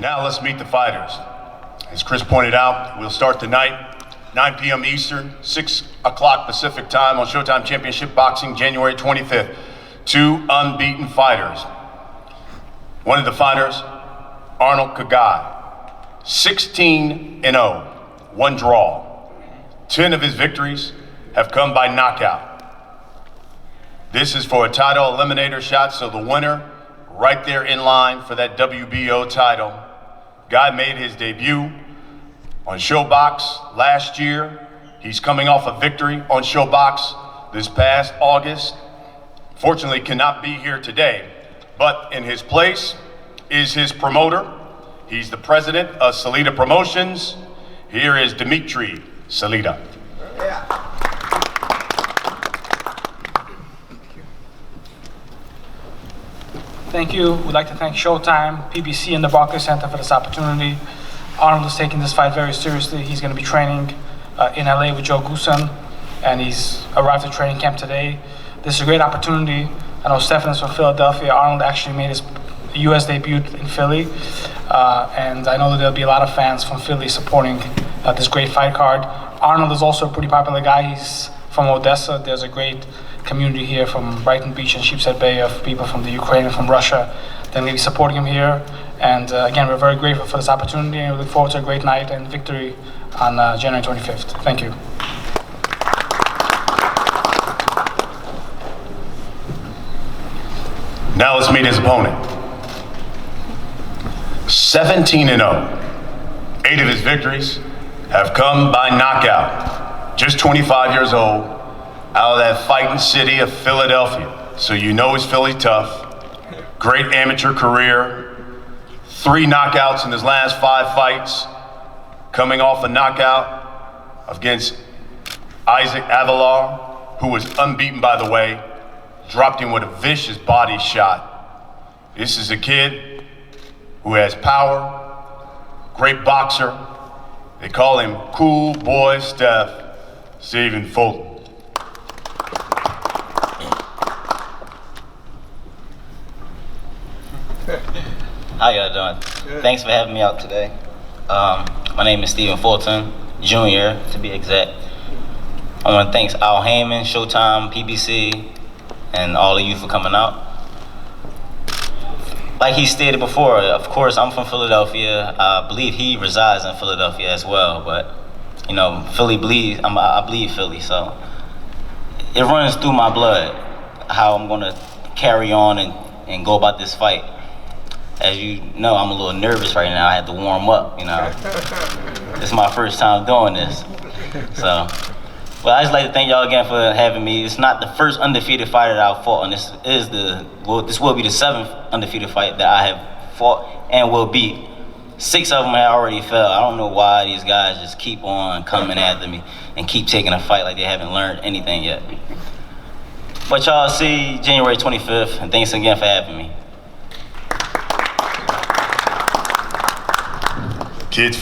Now let's meet the fighters. As Chris pointed out, we'll start tonight, 9 p.m. Eastern, 6 o'clock Pacific time on Showtime Championship Boxing, January 25th. 2 unbeaten fighters. One of the fighters, Arnold Kagai, 16-0, 1 draw. 10 of his victories have come by knockout. This is for a title eliminator shot, so the winner right there in line for that WBO title. Guy made his debut on ShowBox last year. He's coming off a victory on ShowBox this past August. Fortunately, cannot be here today, but in his place is his promoter. He's the president of Salida Promotions. Here is Dmitry Salida. Yeah. Thank you. We'd like to thank Showtime, PBC, and the Barclays Center for this opportunity. Arnold is taking this fight very seriously. He's going to be training in LA with Joe Goosen, and he's arrived at training camp today. This is a great opportunity. I know Stefan is from Philadelphia. Arnold actually made his US debut in Philly, and I know that there'll be a lot of fans from Philly supporting this great fight card. Arnold is also a pretty popular guy. He's from Odessa. There's a great community here from Brighton Beach and Sheepshead Bay of people from the Ukraine and from Russia that may be supporting him here. And again, we're very grateful for this opportunity, and we look forward to a great night and victory on January 25th. Thank you. Now let's meet his opponent. 17-0. 8 of his victories have come by knockout. Just 25 years old, out of that fighting city of Philadelphia. So you know he's Philly tough. Great amateur career. 3 knockouts in his last 5 fights. Coming off a knockout against Isaac Avalar, who was unbeaten, by the way. Dropped him with a vicious body shot. This is a kid who has power, great boxer. They call him Cool Boy Stephen Fulton. How y'all doing? Good. Thanks for having me out today. My name is Stephen Fulton, Jr., to be exact. I want to thank Al Heyman, Showtime, PBC, and all of you for coming out. Like he stated before, of course, I'm from Philadelphia. I believe he resides in Philadelphia as well, but you know, Philly bleeds, I bleed Philly, so it runs through my blood how I'm gonna carry on and go about this fight. As you know, I'm a little nervous right now. I had to warm up, you know. This is my first time doing this. So, well, I just like to thank y'all again for having me. It's not the first undefeated fighter that I've fought, and this will be the 7th undefeated fight that I have fought and will beat. 6 of them have already fell. I don't know why these guys just keep on coming after me and keep taking a fight like they haven't learned anything yet. But y'all see January 25th, and thanks again for having me. Kids,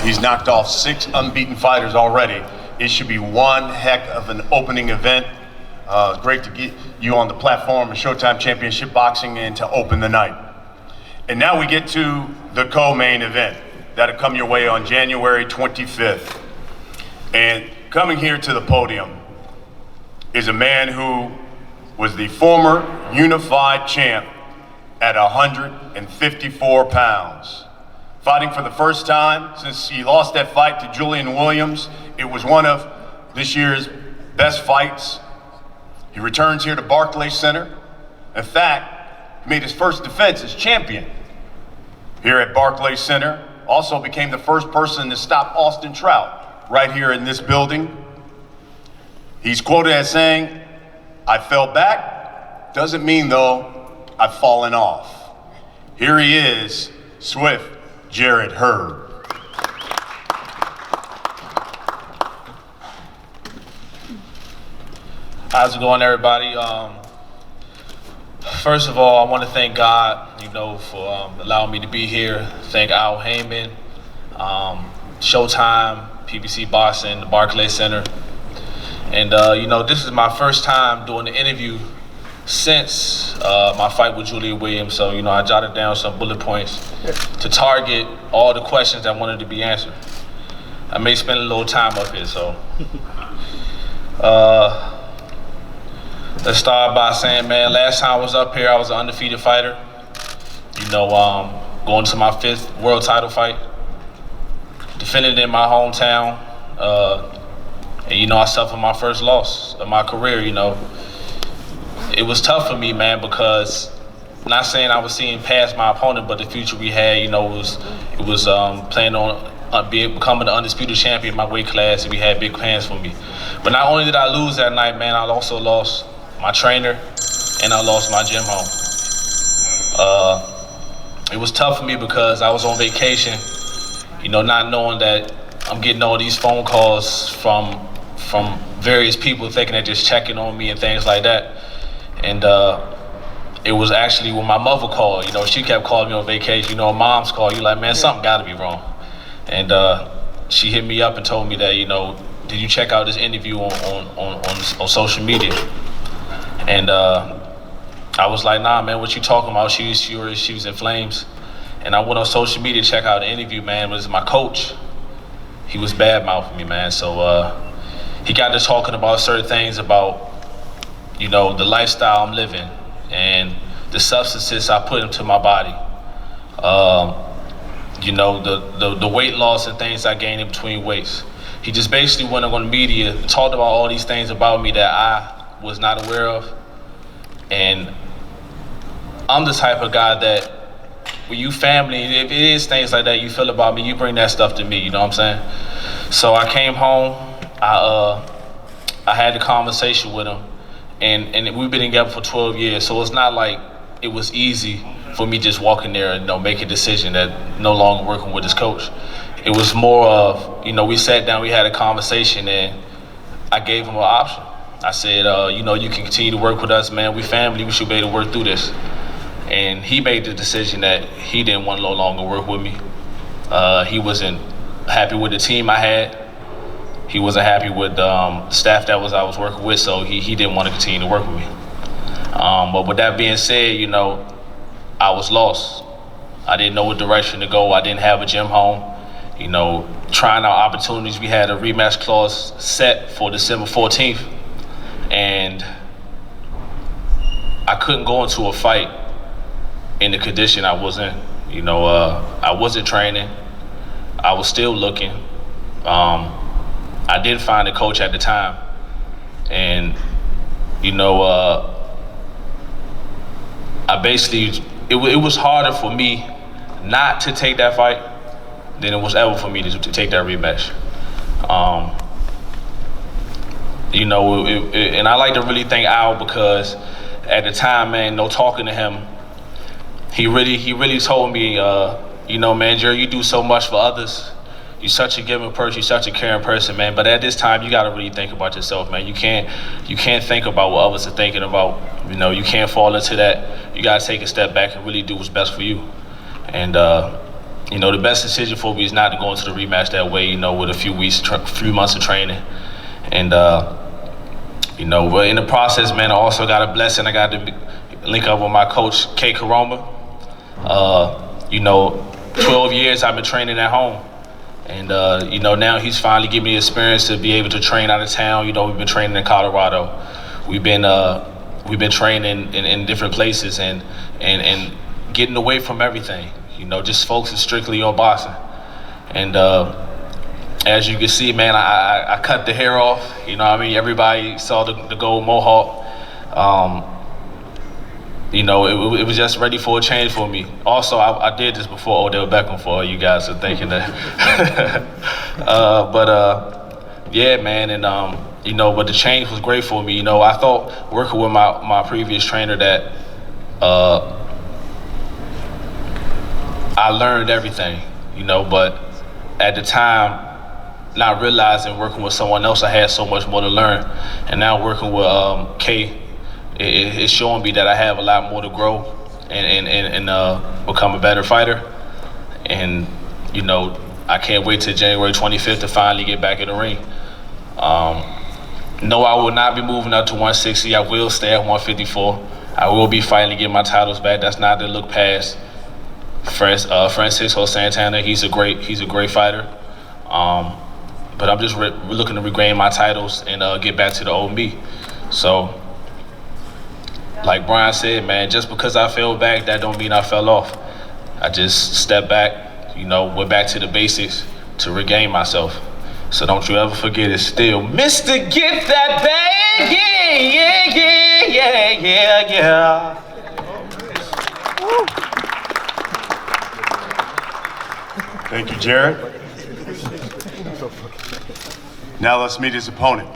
he's knocked off 6 unbeaten fighters already. It should be one heck of an opening event. Great to get you on the platform of Showtime Championship Boxing and to open the night. And now we get to the co-main event that'll come your way on January 25th. And coming here to the podium is a man who was the former unified champ at 154 pounds. Fighting for the first time since he lost that fight to Julian Williams. It was one of this year's best fights. He returns here to Barclays Center. In fact, he made his first defense as champion here at Barclays Center. Also became the first person to stop Austin Trout right here in this building. He's quoted as saying, "I fell back, doesn't mean though I've fallen off." Here he is, Swift Jarrett Hurd. How's it going, everybody? First of all, I want to thank God, you know, for allowing me to be here. Thank Al Heyman, Showtime, PBC Boxing, the Barclays Center. And, you know, this is my first time doing the interview since my fight with Julia Williams. So, you know, I jotted down some bullet points to target all the questions that wanted to be answered. I may spend a little time up here, so. Let's start by saying, man, last time I was up here, I was an undefeated fighter. You know, going to my 5th world title fight. Defended in my hometown. And, you know, I suffered my first loss of my career, you know. It was tough for me, man, because not saying I was seeing past my opponent, but the future we had, you know, it was planning on becoming the undisputed champion in my weight class, and we had big plans for me. But not only did I lose that night, man, I also lost my trainer and I lost my gym home. It was tough for me because I was on vacation, you know, not knowing that I'm getting all these phone calls from various people thinking they're just checking on me and things like that. And it was actually when my mother called, you know, she kept calling me on vacation. You know, mom's call, you like, man, something gotta be wrong. And she hit me up and told me that, you know, did you check out this interview on social media? And I was like, nah, man, what you talking about? She was in flames. And I went on social media to check out the interview, man. It was my coach. He was bad-mouthing me, man. So he got to talking about certain things about, you know, the lifestyle I'm living and the substances I put into my body. You know, the weight loss and things I gained in between weights. He just basically went on the media, talked about all these things about me that I was not aware of. And I'm the type of guy that when you family, if it is things like that you feel about me, you bring that stuff to me, you know what I'm saying? So I came home, I had a conversation with him, and we've been together for 12 years, so it's not like it was easy for me just walking there and, you know, make a decision that no longer working with his coach. It was more of, you know, we sat down, we had a conversation, and I gave him an option. I said, you know, you can continue to work with us, man. We family, we should be able to work through this. And he made the decision that he didn't want to no longer work with me. He wasn't happy with the team I had. He wasn't happy with the staff that I was working with, so he didn't want to continue to work with me. But with that being said, you know, I was lost. I didn't know what direction to go. I didn't have a gym home. You know, trying out opportunities. We had a rematch clause set for December 14th. And I couldn't go into a fight in the condition I was in. You know, I wasn't training. I was still looking. I did find a coach at the time. And, you know, I basically, it was harder for me not to take that fight than it was ever for me to take that rematch. You know, and I like to really thank Al, because at the time, man, no talking to him, he really told me, you know, man, Jerry, you do so much for others. You're such a giving person, you're such a caring person, man. But at this time, you gotta really think about yourself, man. You can't think about what others are thinking about. You know, you can't fall into that. You gotta take a step back and really do what's best for you. And you know, the best decision for me is not to go into the rematch that way, you know, with a few months of training. And you know, but in the process, man, I also got a blessing. I got to link up with my coach, K. Karoma. You know, 12 years I've been training at home. And, you know, now he's finally given me the experience to be able to train out of town. You know, we've been training in Colorado. We've been training in different places and getting away from everything. You know, just focusing strictly on boxing. And as you can see, man, I cut the hair off. You know what I mean? Everybody saw the gold mohawk. You know, it was just ready for a change for me. Also, I did this before Odell Beckham, for all you guys are thinking that. Yeah, man, and you know, but the change was great for me. You know, I thought working with my previous trainer that I learned everything, you know, but at the time, not realizing working with someone else, I had so much more to learn. And now working with Kay, it's showing me that I have a lot more to grow and become a better fighter. And, you know, I can't wait till January 25th to finally get back in the ring. No, I will not be moving up to 160. I will stay at 154. I will be fighting to get my titles back. That's not to look past Francisco Santana. He's a great fighter. But I'm just looking to regain my titles and get back to the old me. So, like Brian said, man, just because I fell back, that don't mean I fell off. I just stepped back, went back to the basics to regain myself. So don't you ever forget it's still Mr. Get That Bag, yeah. Thank you, Jarrett. Now let's meet his opponent.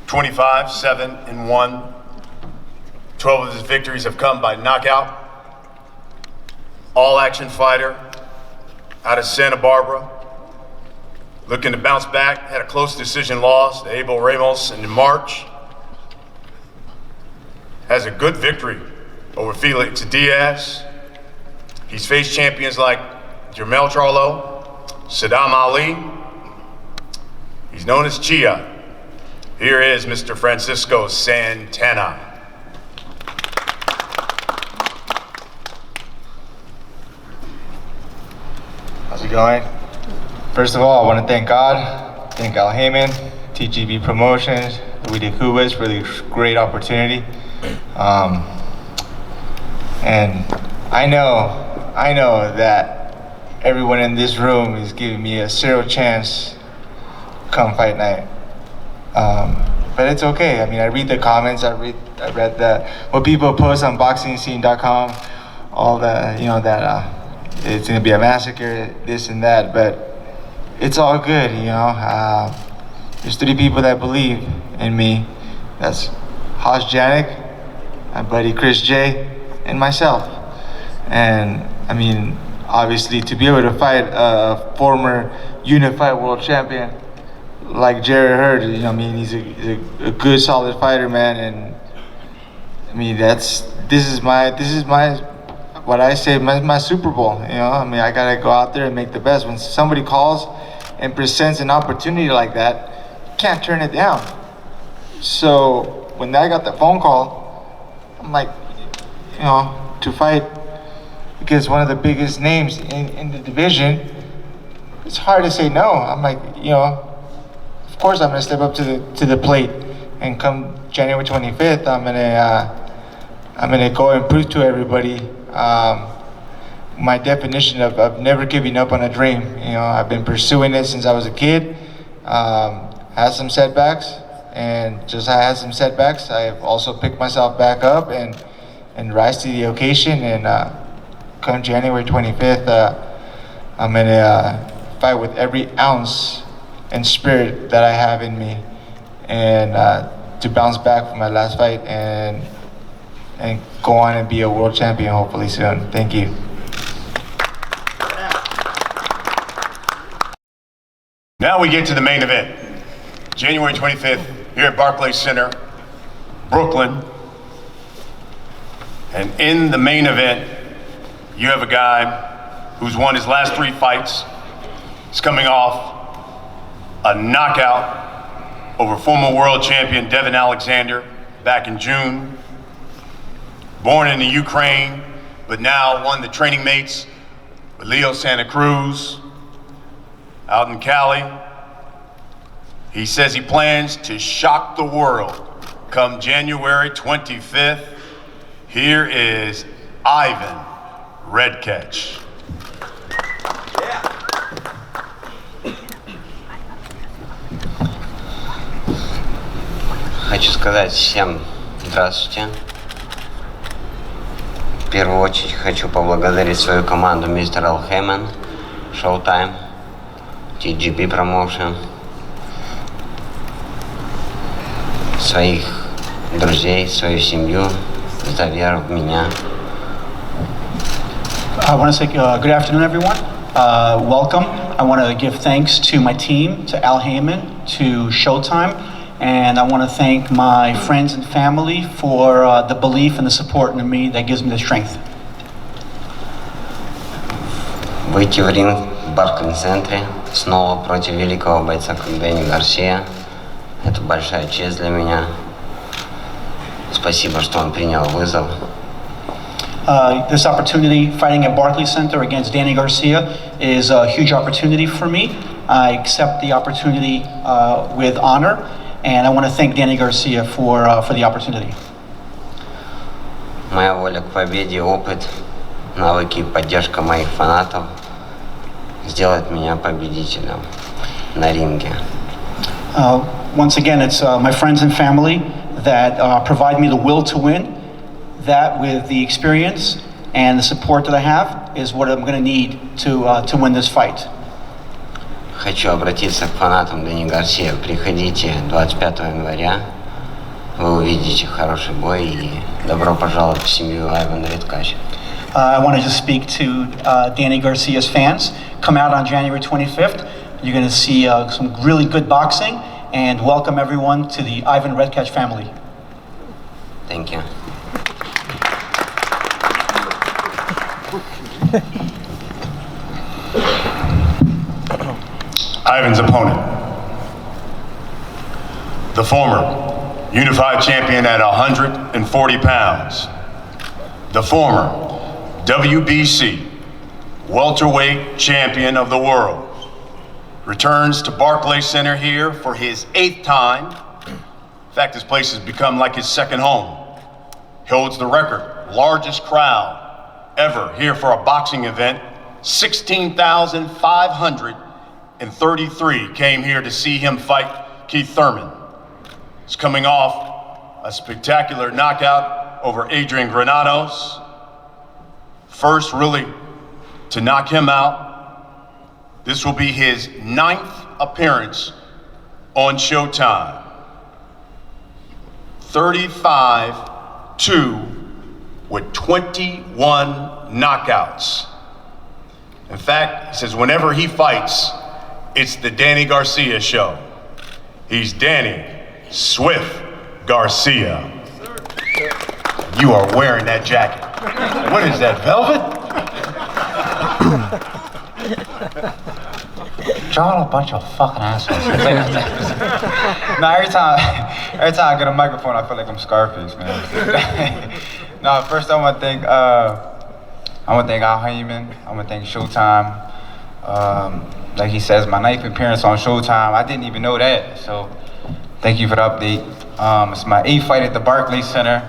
25-7-1. 12 of his victories have come by knockout. All-action fighter out of Santa Barbara. Looking to bounce back, had a close decision loss to Abel Ramos in March. Has a good victory over Felix Diaz. He's faced champions like Jermell Charlo, Saddam Ali. He's known as Chia. Here is Mr. Francisco Santana. How's it going? First of all, I want to thank God, thank Al Heyman, TGB Promotions, Louis de Cubas for the great opportunity. And I know that everyone in this room is giving me a zero chance come fight night. But it's okay. I mean, I read the comments, I read what people post on boxingscene.com, all that, that it's gonna be a massacre, this and that, but it's all good, There's 3 people that believe in me. That's Haas Janik, my buddy Chris J, and myself. And I mean, obviously, to be able to fight a former unified world champion like Jarrett Hurd, he's a good, solid fighter, man. And I mean, this is my what I say, my Super Bowl. I gotta go out there and make the best. When somebody calls and presents an opportunity like that, you can't turn it down. So when I got the phone call, I'm like, to fight against one of the biggest names in the division, it's hard to say no. I'm like, of course I'm gonna step up to the plate, and come January 25th, I'm gonna go and prove to everybody my definition of never giving up on a dream. I've been pursuing it since I was a kid. Had some setbacks, and just I had some setbacks, I've also picked myself back up and rise to the occasion. And come January 25th, I'm gonna fight with every ounce and spirit that I have in me, and to bounce back from my last fight and go on and be a world champion hopefully soon. Thank you. Now we get to the main event. January 25th, here at Barclays Center, Brooklyn. And in the main event, you have a guy who's won his last 3 fights. He's coming off a knockout over former world champion Devin Alexander back in June. Born in the Ukraine, but now won the training mates with Leo Santa Cruz out in Cali. He says he plans to shock the world come January 25th. Here is Ivan Redkach. Хочу сказать всем здравствуйте. В первую очередь хочу поблагодарить свою команду мистер Al Heyman, Showtime, TGB Promotion, своих друзей, свою семью за веру в меня. I want to say good afternoon, everyone. Welcome. I want to give thanks to my team, to Al Heyman, to Showtime, and I want to thank my friends and family for the belief and the support in me that gives me the strength. Выйти в ринг в Barclays Center снова против великого бойца, как Danny Garcia. Это большая честь для меня. спасибо, что он принял вызов. This opportunity, fighting at Barclays Center against Danny Garcia, is a huge opportunity for me. I accept the opportunity with honor, and I want to thank Danny Garcia for the opportunity. Моя воля к победе, опыт, навыки и поддержка моих фанатов сделает меня победителем на ринге. Once again, it's my friends and family that provide me the will to win. That, with the experience and the support that I have, is what I'm going to need to win this fight. Хочу обратиться к фанатам Дэнни Гарсия. Приходите 25 января. Вы увидите хороший бой и добро пожаловать в семью Ivan Redkach. I want to just speak to Danny Garcia's fans. Come out on January 25th. You're going to see some really good boxing, and welcome everyone to the Ivan Redkach family. Thank you. Ivan's opponent, the former unified champion at 140 pounds, the former WBC welterweight champion of the world, returns to Barclays Center here for his 8th time. In fact, this place has become like his second home. He holds the record, largest crowd ever here for a boxing event. 16,533 came here to see him fight Keith Thurman. He's coming off a spectacular knockout over Adrian Granados. First, really, to knock him out. This will be his 9th appearance on Showtime. 35-2 with 21 knockouts. In fact, he says whenever he fights, it's the Danny Garcia show. He's Danny Swift Garcia. You are wearing that jacket. What is that, velvet? Y'all a bunch of fucking assholes. Nah, every time I get a microphone, I feel like I'm Scarface, man. No, first I want to thank Al Heyman. I want to thank Showtime. Like he says, my 9th appearance on Showtime. I didn't even know that, so thank you for the update. It's my 8th fight at the Barclays Center,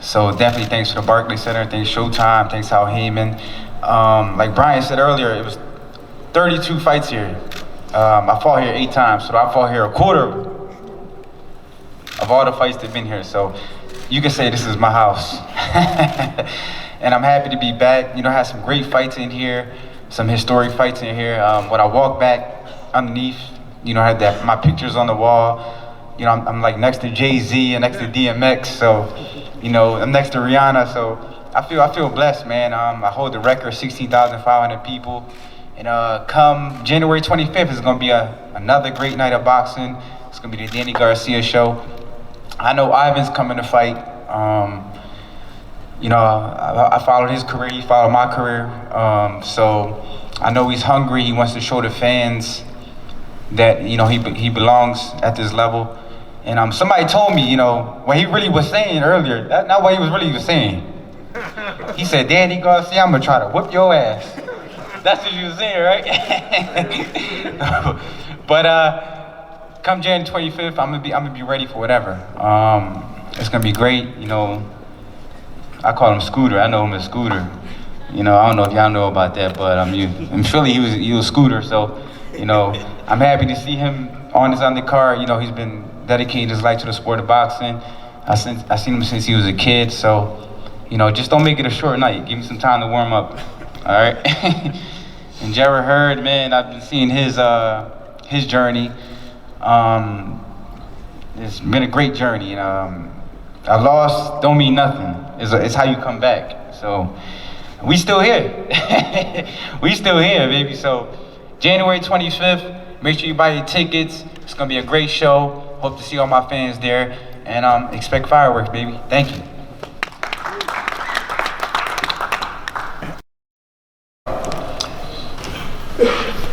so definitely thanks to the Barclays Center. Thanks Showtime. Thanks Al Heyman. Like Brian said earlier, it was 32 fights here. I fought here 8 times, so I fought here a quarter of all the fights that've been here. So you can say this is my house. And I'm happy to be back. You know, I had some great fights in here, some historic fights in here. When I walked back underneath, you know, I had my pictures on the wall. You know, I'm like next to Jay-Z and next to DMX. So, you know, I'm next to Rihanna. So I feel blessed, man. I hold the record, 16,500 people. And come January 25th, it's gonna be another great night of boxing. It's gonna be the Danny Garcia show. I know Ivan's coming to fight. You know, I followed his career, he followed my career. So I know he's hungry. He wants to show the fans that, you know, he belongs at this level. And somebody told me, you know, what he really was saying earlier, that's not what he was really saying. He said, Danny Garcia, I'm gonna try to whip your ass. That's what you was saying, right? But come January 25th, I'm gonna be ready for whatever. It's gonna be great, you know. I call him Scooter. I know him as Scooter. You know, I don't know if y'all know about that, but in Philly he was Scooter. So, you know, I'm happy to see him on this undercard. You know, he's been dedicating his life to the sport of boxing. I seen him since he was a kid. So, you know, just don't make it a short night. Give me some time to warm up. All right. And Jarrett Hurd, man, I've been seeing his journey. It's been a great journey. A loss don't mean nothing. It's how you come back. So we still here. We still here, baby. So January 25th, make sure you buy your tickets. It's gonna be a great show. Hope to see all my fans there. And expect fireworks, baby. Thank you.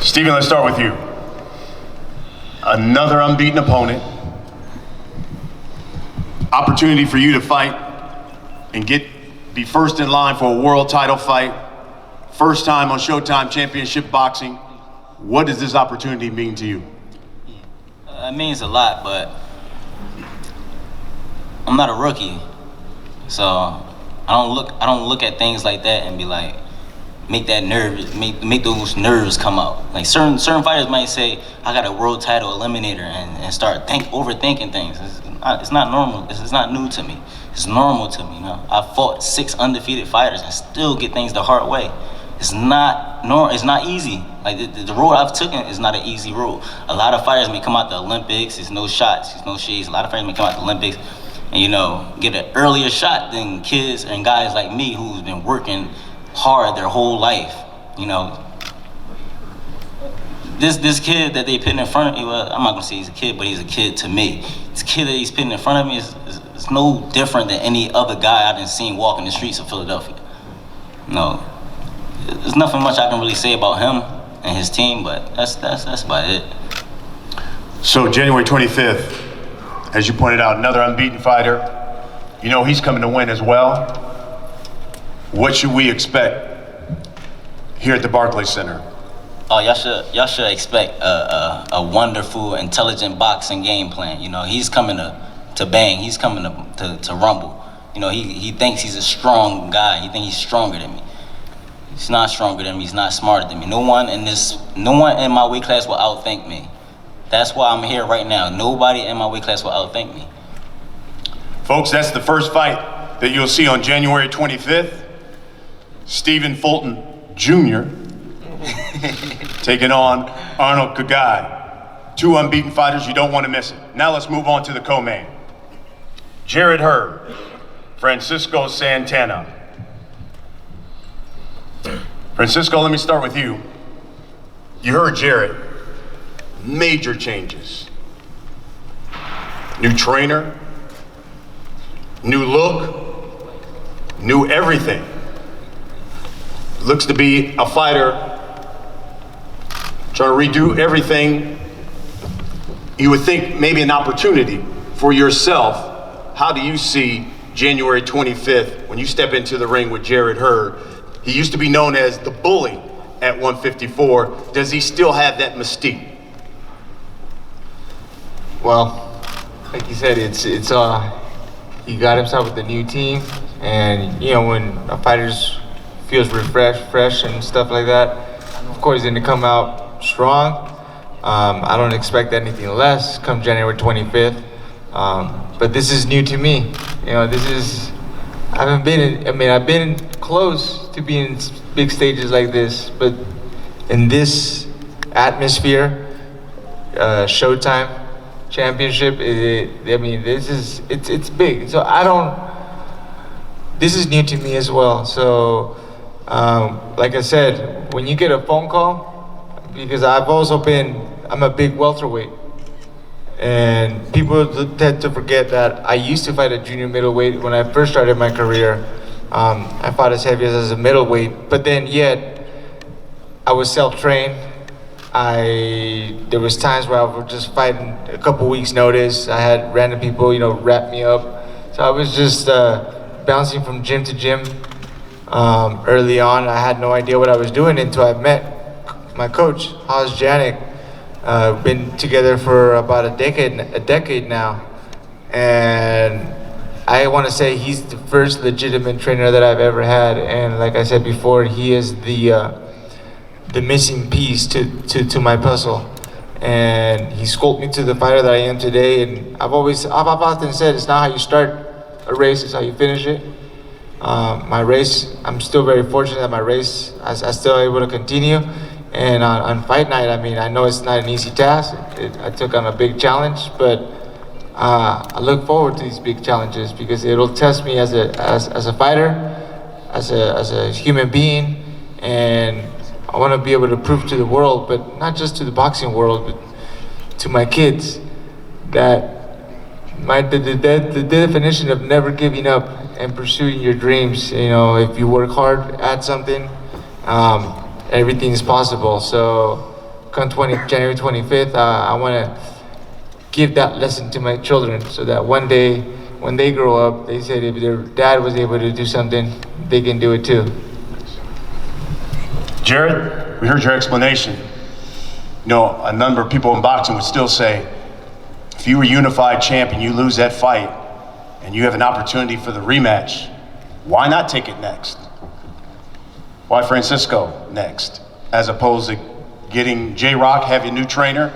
Steven, let's start with you. Another unbeaten opponent. Opportunity for you to fight and be first in line for a world title fight. First time on Showtime Championship Boxing. What does this opportunity mean to you? It means a lot, but I'm not a rookie, so I don't look at things like that and be like, make those nerves come out. Like certain fighters might say, I got a world title eliminator and start overthinking things. It's not normal. This is not new to me. It's normal to me. You know, I fought 6 undefeated fighters and still get things the hard way. It's not easy. Like the road I've taken is not an easy road. A lot of fighters may come out the Olympics. It's no shots. It's no shades. A lot of fighters may come out the Olympics and, you know, get an earlier shot than kids and guys like me who's been working hard their whole life. You know, this kid that they put in front of me, well, I'm not gonna say he's a kid, but he's a kid to me. This kid that he's putting in front of me is no different than any other guy I've seen walking the streets of Philadelphia. No, there's nothing much I can really say about him and his team, but that's about it. So January 25th, as you pointed out, another unbeaten fighter. You know he's coming to win as well. What should we expect here at the Barclays Center? Oh, y'all should expect a wonderful, intelligent boxing game plan. You know, he's coming to bang. He's coming to rumble. You know, he thinks he's a strong guy. He thinks he's stronger than me. He's not stronger than me. He's not smarter than me. No one in my weight class will outthink me. That's why I'm here right now. Nobody in my weight class will outthink me. Folks, that's the first fight that you'll see on January 25th. Stephen Fulton Jr. taking on Arnold Kagai. 2 unbeaten fighters, you don't want to miss it. Now let's move on to the co-main. Jarrett Hurd, Francisco Santana. Francisco, let me start with you. You heard Jarrett. Major changes. New trainer, new look, new everything. Looks to be a fighter trying to redo everything. You would think maybe an opportunity for yourself. How do you see January 25th when you step into the ring with Jarrett Hurd? He used to be known as the bully at 154. Does he still have that mystique? Well, like you said, he got himself with a new team, and you know when a fighter feels refreshed, fresh, and stuff like that, of course he's going to come out strong. I don't expect anything less come January 25th. But this is new to me. You know, I've been close to being in big stages like this, but in this atmosphere, Showtime Championship, it's big. So this is new to me as well. So, like I said, when you get a phone call, because I'm a big welterweight, and people tend to forget that I used to fight at junior middleweight when I first started my career. I fought as heavy as a middleweight, but then yet I was self-trained. There was times where I would just fight in a couple weeks notice. I had random people, wrap me up. So I was just bouncing from gym to gym. Early on, I had no idea what I was doing until I met my coach, Haz Janik. Been together for about a decade now. And I want to say he's the first legitimate trainer that I've ever had. And like I said before, he is the missing piece to my puzzle, and he sculpted me to the fighter that I am today. And I've often said it's not how you start a race, it's how you finish it. My race, I'm still very fortunate that my race I still able to continue. And on fight night, I know it's not an easy task. I took on a big challenge, but I look forward to these big challenges because it'll test me as a fighter, as a human being, and I want to be able to prove to the world, but not just to the boxing world, but to my kids, that the definition of never giving up and pursuing your dreams. If you work hard at something, everything is possible. So come January 25th, I want to give that lesson to my children so that one day when they grow up, they said if their dad was able to do something, they can do it too. Jarrett, we heard your explanation. You know, a number of people in boxing would still say, if you were unified champion, you lose that fight, and you have an opportunity for the rematch, why not take it next? Why Francisco next? As opposed to getting J-Rock, have a new trainer,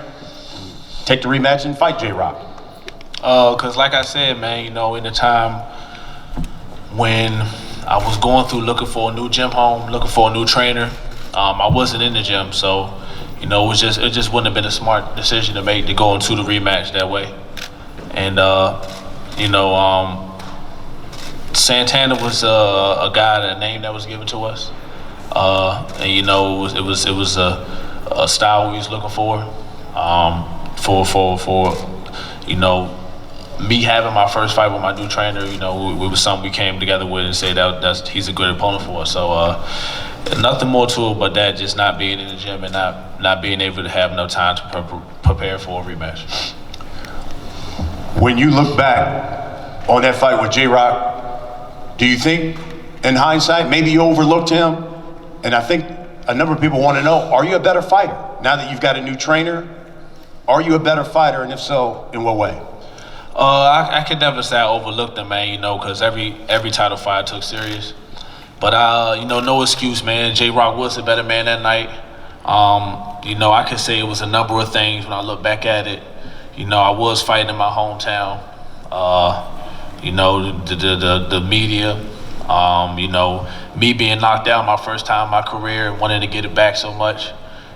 take the rematch and fight J-Rock. Cause like I said, man, you know, in the time when I was going through looking for a new gym home, looking for a new trainer, I wasn't in the gym, so you know, it just wouldn't have been a smart decision to make to go into the rematch that way. And you know, Santana was a guy, a name that was given to us, and you know, it was a style we was looking for you know, me having my first fight with my new trainer. You know, it was something we came together with and said that he's a good opponent for us. So nothing more to it but that, just not being in the gym and not being able to have no time to prepare for a rematch. When you look back on that fight with J-Rock, do you think, in hindsight, maybe you overlooked him? And I think a number of people want to know, are you a better fighter? Now that you've got a new trainer, are you a better fighter? And if so, in what way? I could never say I overlooked him, man, you know, because every title fight I took serious. But, you know, no excuse, man. J-Rock was a better man that night. You know, I could say it was a number of things when I look back at it. You know, I was fighting in my hometown. You know, the media. You know, me being knocked out my first time in my career, wanting to get it back so much.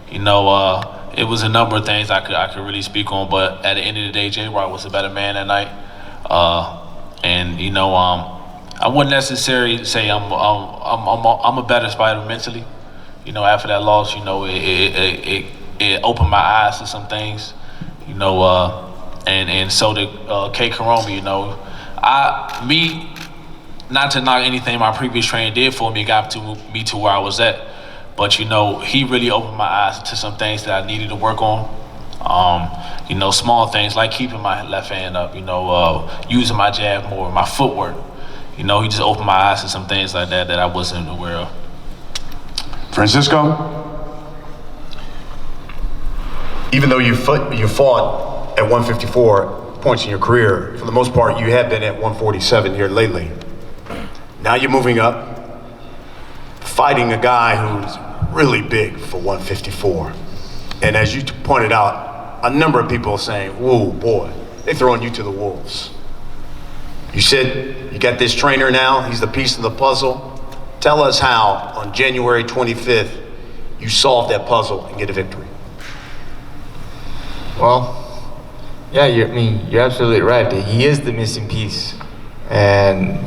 You know, it was a number of things I could really speak on, but at the end of the day, J-Rock was a better man that night. And you know, I wouldn't necessarily say I'm a better fighter mentally. You know, after that loss, you know, it opened my eyes to some things. You know, and so did K. Karoma. You know, not to knock anything my previous trainer did for me, got me to where I was at. But you know, he really opened my eyes to some things that I needed to work on. You know, small things like keeping my left hand up, you know, using my jab more, my footwork. You know, he just opened my eyes to some things like that I wasn't aware of. Francisco, even though you fought at 154 points in your career, for the most part, you have been at 147 here lately. Now you're moving up, fighting a guy who's really big for 154. And as you pointed out, a number of people are saying, whoa, boy, they're throwing you to the wolves. You said you got this trainer now, he's the piece of the puzzle. Tell us how, on January 25th, you solve that puzzle and get a victory. Well, yeah, you're absolutely right. He is the missing piece. And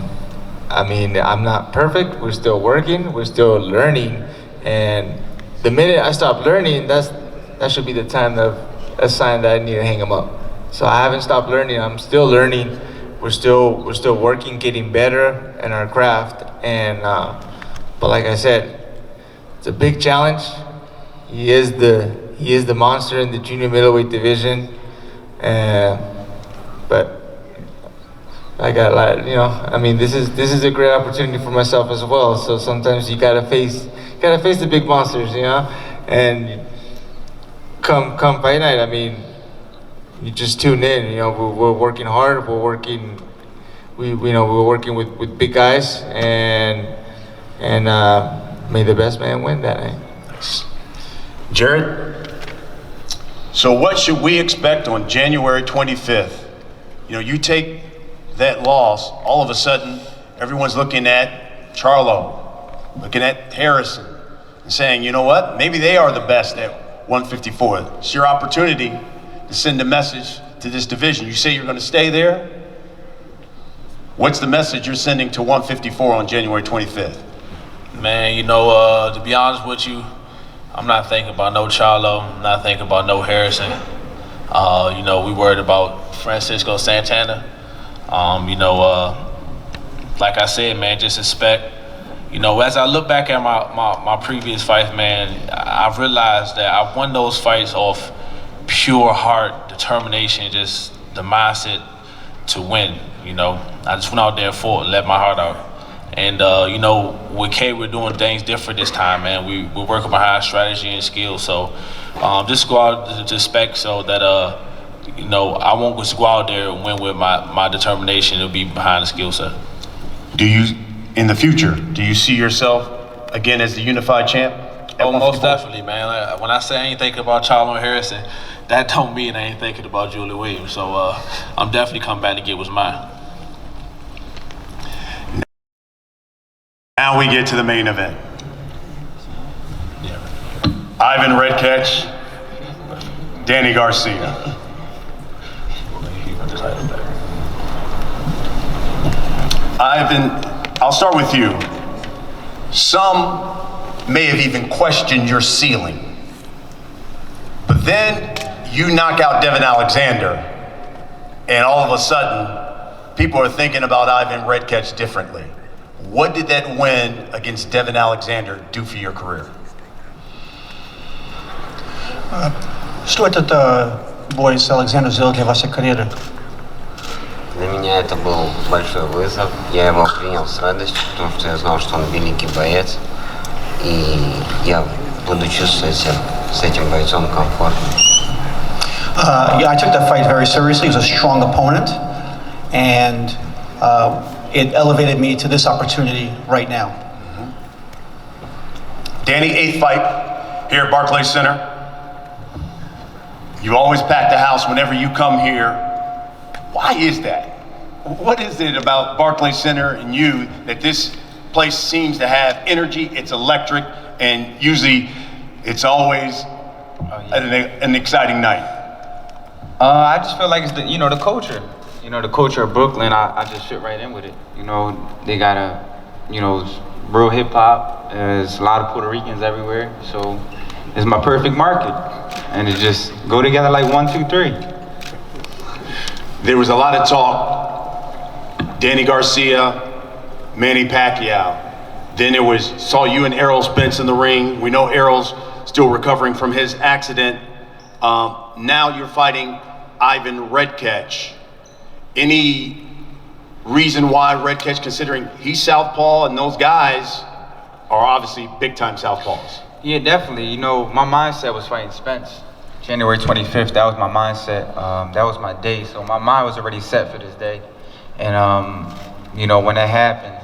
I mean, I'm not perfect. We're still working. We're still learning. And the minute I stop learning, that should be the time of a sign that I need to hang him up. So I haven't stopped learning. I'm still learning. We're still working, getting better in our craft. And but like I said, it's a big challenge. He is the monster in the junior middleweight division. But I got a lot, you know. I mean, this is a great opportunity for myself as well. So sometimes you gotta face the big monsters, you know. And come fight night, I mean, you just tune in. You know, we're working hard. We're working with big guys, and may the best man win that night. Nice. Jarrett, so what should we expect on January 25th? You know, you take that loss, all of a sudden, everyone's looking at Charlo, looking at Harrison, and saying, you know what, maybe they are the best at 154. It's your opportunity to send a message to this division. You say you're gonna stay there. What's the message you're sending to 154 on January 25th? Man, you know, to be honest with you, I'm not thinking about no Charlo, I'm not thinking about no Harrison. You know, we worried about Francisco Santana. You know, like I said, man, just expect, you know, as I look back at my previous fights, man, I've realized that I won those fights off pure heart, determination, just the mindset to win. You know, I just went out there and fought, let my heart out. And you know, with K, we're doing things different this time, man. We're working behind strategy and skill. So just go out to spec so that you know, I won't just go out there and win with my determination. It'll be behind the skill set. Do you, in the future, do you see yourself again as the unified champ? Oh, most definitely, man. Like, when I say I ain't thinking about Charlo Harrison, that don't mean I ain't thinking about Julie Williams. So I'm definitely coming back to get what's mine. Now we get to the main event. Ivan Redkach, Danny Garcia. Ivan, I'll start with you. Some may have even questioned your ceiling. But then you knock out Devin Alexander, and all of a sudden, people are thinking about Ivan Redkach differently. What did that win against Devin Alexander do for your career? Что этот бой с Александром сделал для вашей карьеры? Для меня это был большой вызов. Я его принял с радостью, потому что я знал, что он великий боец. И я буду чувствовать себя с этим бойцом комфортно. Yeah, I took that fight very seriously. He was a strong opponent, and it elevated me to this opportunity right now. Danny, 8th fight here at Barclays Center. You always pack the house whenever you come here. Why is that? What is it about Barclays Center and you that this place seems to have energy? It's electric, and usually it's always an exciting night. I just feel like it's the, you know, the culture. You know, the culture of Brooklyn, I just fit right in with it. You know, they got real hip hop. There's a lot of Puerto Ricans everywhere. So it's my perfect market. And it just go together like 1, 2, 3. There was a lot of talk. Danny Garcia, Manny Pacquiao. Then there was, saw you and Errol Spence in the ring. We know Errol's still recovering from his accident. Now you're fighting Ivan Redkach. Any reason why Redkach, considering he's southpaw and those guys are obviously big time southpaws? Yeah, definitely. You know, my mindset was fighting Spence. January 25th, that was my mindset. That was my day. So my mind was already set for this day. And, you know, when that happened,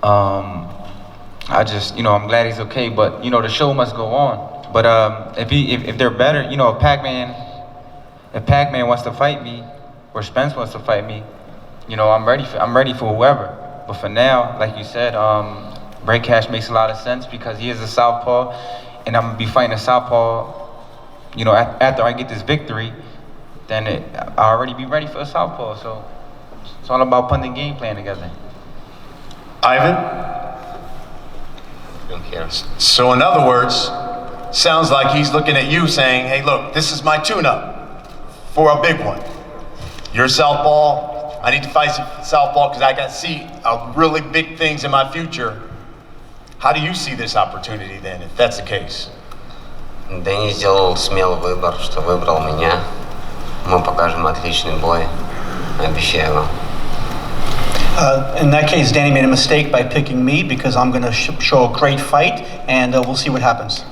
I just, you know, I'm glad he's okay. But, you know, the show must go on. But if they're better, you know, if Pac-Man wants to fight me, or Spence wants to fight me, you know, I'm ready for whoever. But for now, like you said, Redkach makes a lot of sense because he is a southpaw, and I'm gonna be fighting a southpaw. You know, after I get this victory, then I'll already be ready for a southpaw. So it's all about putting the game plan together. Ivan? So in other words, sounds like he's looking at you saying, hey, look, this is my tune-up for a big one. You're southpaw. I need to fight southpaw because I can see really big things in my future. How do you see this opportunity then, if that's the case? Дэнни сделал смелый выбор, что выбрал меня. Мы покажем отличный бой, обещаю вам. In that case, Danny made a mistake by picking me because I'm going to show a great fight, and we'll see what happens.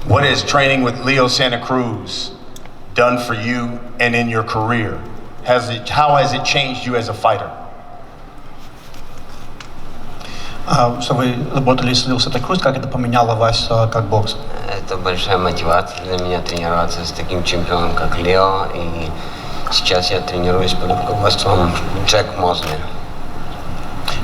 What has training with Leo Santa Cruz done for you and in your career? How has it changed you as a fighter? Что вы работали с Лео Санта Крус, как это поменяло вас как бокс? Это большая мотивация для меня тренироваться с таким чемпионом, как Лео. И сейчас я тренируюсь под руководством Джека Мозли.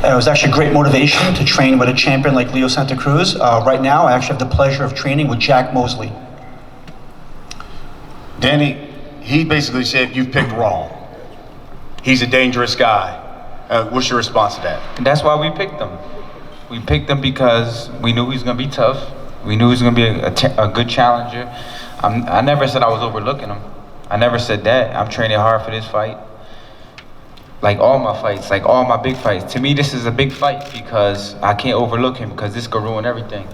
It was actually great motivation to train with a champion like Leo Santa Cruz. Right now, I actually have the pleasure of training with Jack Mosley. Danny, he basically said you've picked wrong. He's a dangerous guy. What's your response to that? And that's why we picked him. We picked him because we knew he was going to be tough. We knew he was going to be a good challenger. I never said I was overlooking him. I never said that. I'm training hard for this fight. Like all my fights, like all my big fights. To me, this is a big fight because I can't overlook him because this could ruin everything.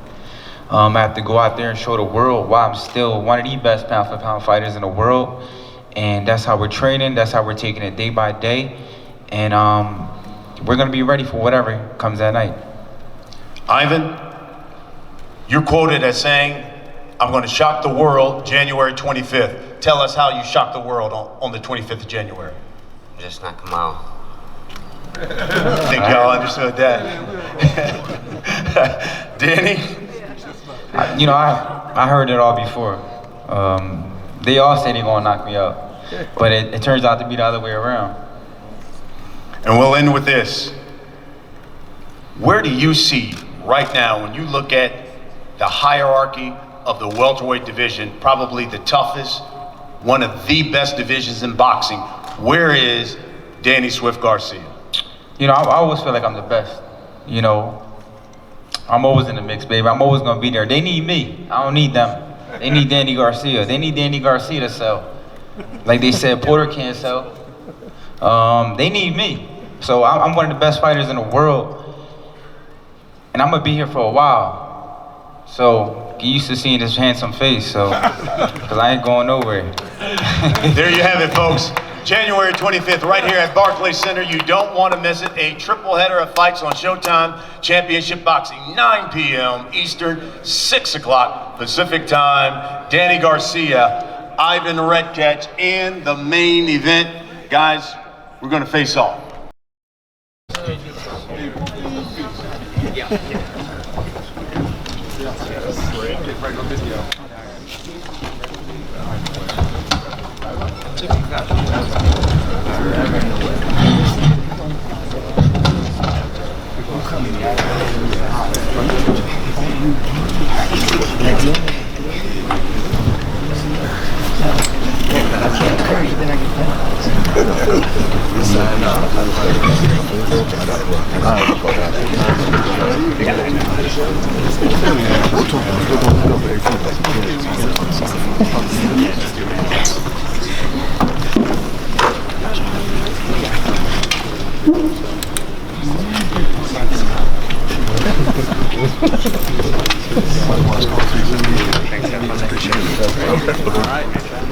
I have to go out there and show the world why I'm still one of the best pound-for-pound fighters in the world. and that's how we're training. That's how we're taking it day by day, and we're gonna be ready for whatever comes that night. Ivan, you're quoted as saying, "I'm going to shock the world January 25th." Tell us how you shocked the world on the 25th of January. Just knock him out. I think y'all understood that. Danny? I heard it all before. They all say they're gonna knock me out, but it turns out to be the other way around. And we'll end with this. Where do you see right now, when you look at the hierarchy of the welterweight division, probably the toughest, one of the best divisions in boxing, where is Danny Swift Garcia? I always feel like I'm the best. I'm always in the mix, baby. I'm always gonna be there. They need me. I don't need them. They need Danny Garcia. They need Danny Garcia to sell. Like they said, Porter can't sell. They need me. So I'm one of the best fighters in the world. And I'm gonna be here for a while. So get used to seeing this handsome face, because I ain't going nowhere. There you have it, folks. January 25th, right here at Barclays Center. You don't want to miss it. A triple header of fights on Showtime Championship Boxing, 9 p.m. Eastern, 6 o'clock Pacific Time. Danny Garcia, Ivan Redkach in the main event. Guys, we're going to face off.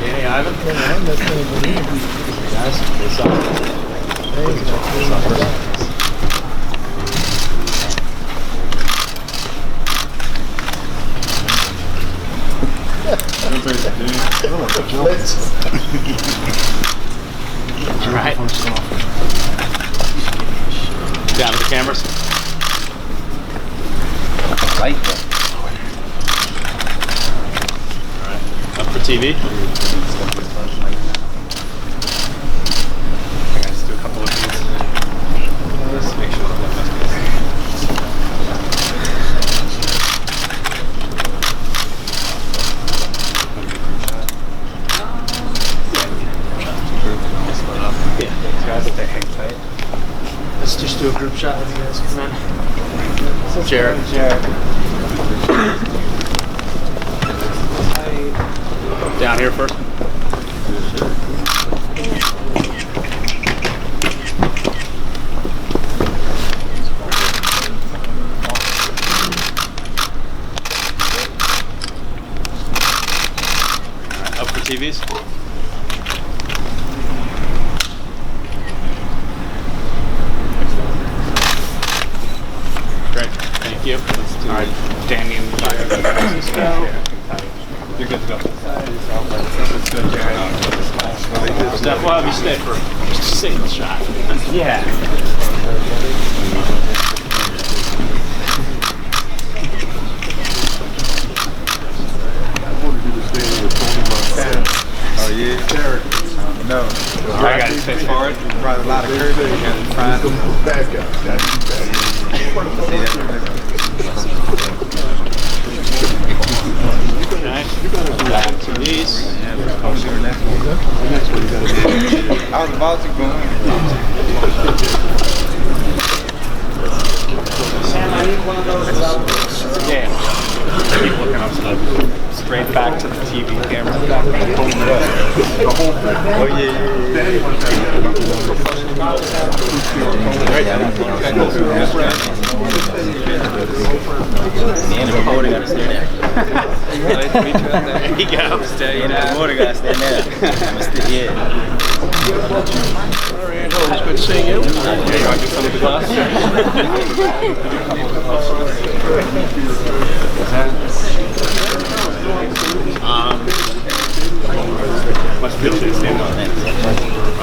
Hey, Ivan. All right. Down to the cameras. Like that. All right. Up for TV. Let's do a couple of these. Let's make sure that guys, if they hang tight. Let's just do a group shot with you guys. Come in. Jarrett. Down here first. Up for TVs. Great, thank you. All right, Danny and let's go. You're good to go. That's good, Jared. Steph, we'll have you stay for just a single shot. Yeah. Oh yeah, Jared. No. I got to stay forward. Brought a lot of curvy and find bad Okay. Back to these. I was about to go in. Sam, I need one of those. Yeah. Keep looking up stuff. straight back to the TV camera. Me and the reporter gotta stand there. Nice to meet you out there. There you go. Stay And the reporter gotta stand there. Yeah. All right, it's good seeing you. Yeah, you want to do some of the glass? Must be able to stand on.